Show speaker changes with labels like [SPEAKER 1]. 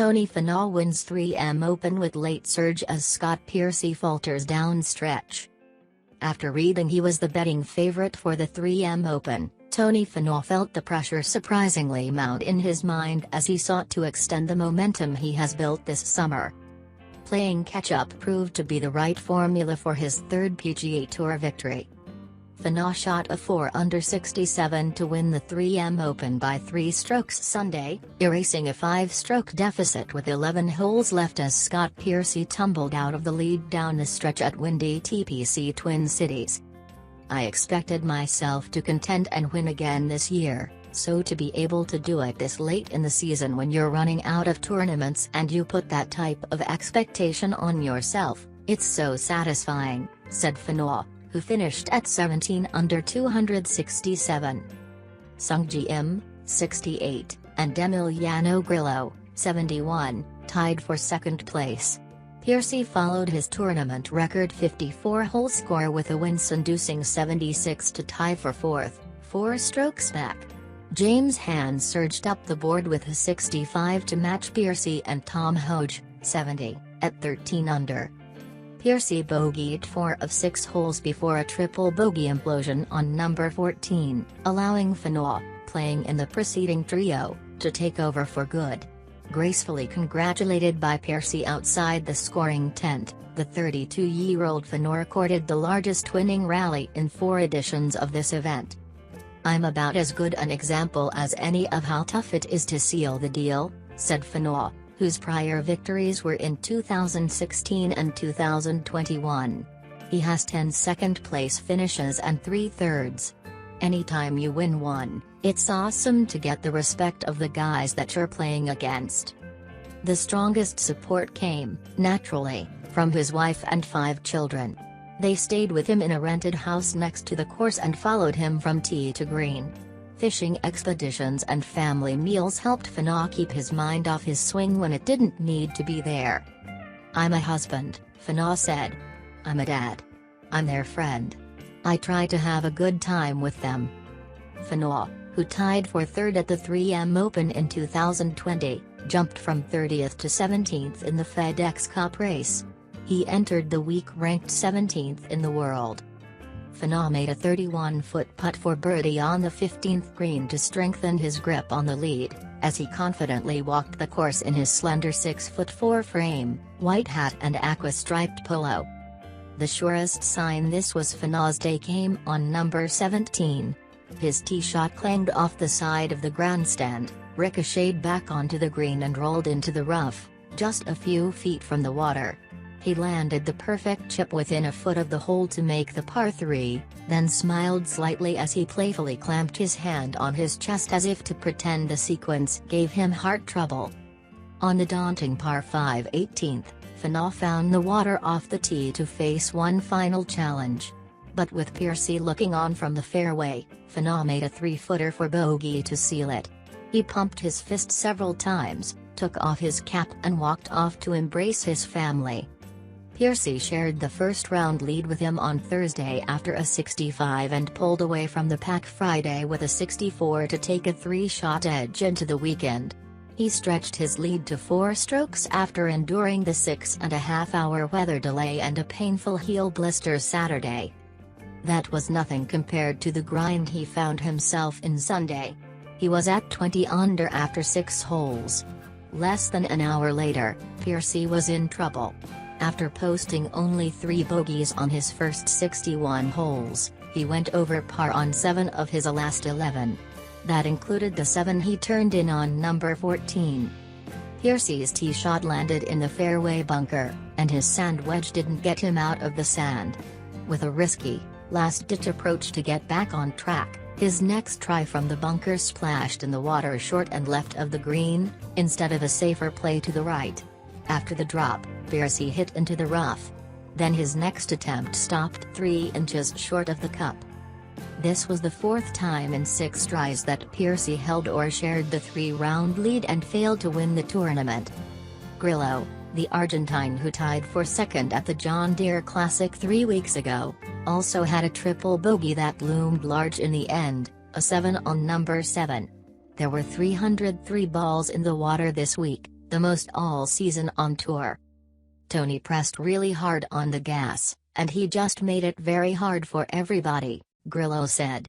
[SPEAKER 1] Tony Finau wins 3M Open with late surge as Scott Piercy falters down stretch. After reading he was the betting favorite for the 3M Open, Tony Finau felt the pressure surprisingly mount in his mind as he sought to extend the momentum he has built this summer. Playing catch-up proved to be the right formula for his third PGA Tour victory. Finau shot a 4 under 67 to win the 3M Open by 3 strokes Sunday, erasing a 5-stroke deficit with 11 holes left as Scott Piercy tumbled out of the lead down the stretch at windy TPC Twin Cities. "I expected myself to contend and win again this year, so to be able to do it this late in the season when you're running out of tournaments and you put that type of expectation on yourself, it's so satisfying," said Finau, who finished at 17 under 267. Sungjae Im, 68, and Emiliano Grillo, 71, tied for second place. Piercy followed his tournament record 54-hole score with a wince-inducing 76 to tie for fourth, 4 strokes back. James Hand surged up the board with a 65 to match Piercy and Tom Hoge, 70, at 13 under. Piercy bogeyed 4 of 6 holes before a triple bogey implosion on number 14, allowing Finau, playing in the preceding trio, to take over for good. Gracefully congratulated by Piercy outside the scoring tent, the 32-year-old Finau recorded the largest winning rally in 4 editions of this event. "I'm about as good an example as any of how tough it is to seal the deal," said Finau, whose prior victories were in 2016 and 2021. He has 10 second-place finishes and 3 thirds. "Anytime you win one, it's awesome to get the respect of the guys that you're playing against." The strongest support came, naturally, from his wife and 5 children. They stayed with him in a rented house next to the course and followed him from tee to green. Fishing expeditions and family meals helped Finau keep his mind off his swing when it didn't need to be there. "I'm a husband," Finau said. "I'm a dad. I'm their friend. I try to have a good time with them." Finau, who tied for third at the 3M Open in 2020, jumped from 30th to 17th in the FedEx Cup race. He entered the week ranked 17th in the world. Finau made a 31-foot putt for birdie on the 15th green to strengthen his grip on the lead, as he confidently walked the course in his slender 6'4" frame, white hat and aqua-striped polo. The surest sign this was Finau's day came on number 17. His tee shot clanged off the side of the grandstand, ricocheted back onto the green and rolled into the rough, just a few feet from the water. He landed the perfect chip within a foot of the hole to make the par 3, then smiled slightly as he playfully clamped his hand on his chest as if to pretend the sequence gave him heart trouble. On the daunting par 5 18th, Finau found the water off the tee to face one final challenge. But with Piercy looking on from the fairway, Finau made a 3-footer for bogey to seal it. He pumped his fist several times, took off his cap and walked off to embrace his family. Piercy shared the first-round lead with him on Thursday after a 65 and pulled away from the pack Friday with a 64 to take a 3-shot edge into the weekend. He stretched his lead to 4 strokes after enduring the 6.5-hour weather delay and a painful heel blister Saturday. That was nothing compared to the grind he found himself in Sunday. He was at 20 under after 6 holes. Less than an hour later, Piercy was in trouble. After posting only 3 bogeys on his first 61 holes, he went over par on 7 of his last 11. That included the 7 he turned in on number 14. Piercy's tee shot landed in the fairway bunker, and his sand wedge didn't get him out of the sand. With a risky, last-ditch approach to get back on track, his next try from the bunker splashed in the water short and left of the green, instead of a safer play to the right. After the drop, Piercy hit into the rough. Then his next attempt stopped 3 inches short of the cup. This was the 4th time in 6 tries that Piercy held or shared the 3-round lead and failed to win the tournament. Grillo, the Argentine who tied for second at the John Deere Classic 3 weeks ago, also had a triple bogey that loomed large in the end, a 7 on number 7. There were 303 balls in the water this week, the most all season on tour. Tony pressed really hard on the gas, and he just made it very hard for everybody, Grillo said.